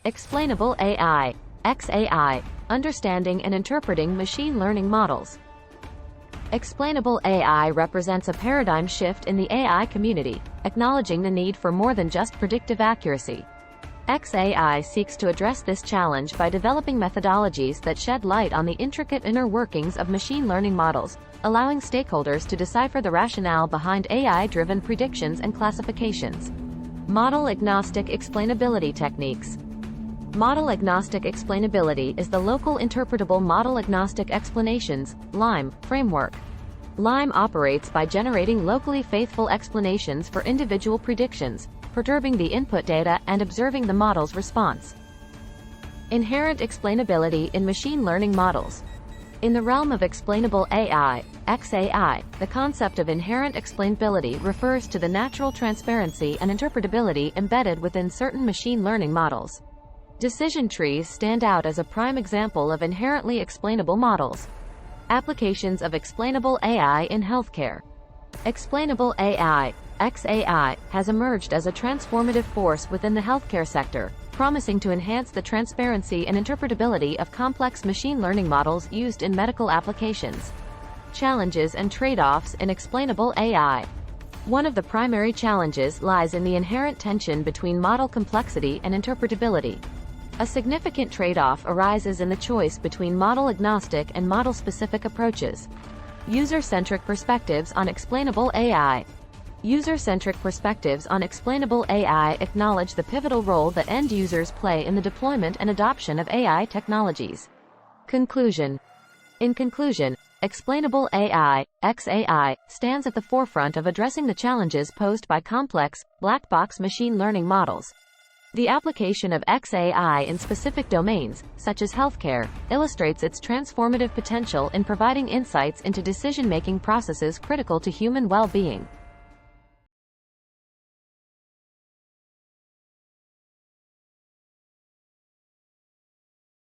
Explainable AI, XAI, understanding and interpreting machine learning models. Explainable AI represents a paradigm shift in the AI community, acknowledging the need for more than just predictive accuracy. XAI seeks to address this challenge by developing methodologies that shed light on the intricate inner workings of machine learning models, allowing stakeholders to decipher the rationale behind AI-driven predictions and classifications. Model-agnostic explainability techniques. Model-agnostic explainability is the local interpretable model-agnostic explanations (LIME) framework. LIME operates by generating locally faithful explanations for individual predictions, perturbing the input data and observing the model's response. Inherent explainability in machine learning models. In the realm of explainable AI, XAI, the concept of inherent explainability refers to the natural transparency and interpretability embedded within certain machine learning models. Decision trees stand out as a prime example of inherently explainable models. Applications of explainable AI in healthcare. Explainable AI, XAI, has emerged as a transformative force within the healthcare sector, promising to enhance the transparency and interpretability of complex machine learning models used in medical applications. Challenges and trade-offs in explainable AI. One of the primary challenges lies in the inherent tension between model complexity and interpretability. A significant trade-off arises in the choice between model-agnostic and model-specific approaches. User-centric perspectives on explainable AI. User-centric perspectives on explainable AI acknowledge the pivotal role that end users play in the deployment and adoption of AI technologies. Conclusion. In conclusion, explainable AI, XAI, stands at the forefront of addressing the challenges posed by complex, black-box machine learning models. The application of XAI in specific domains, such as healthcare, illustrates its transformative potential in providing insights into decision-making processes critical to human well-being.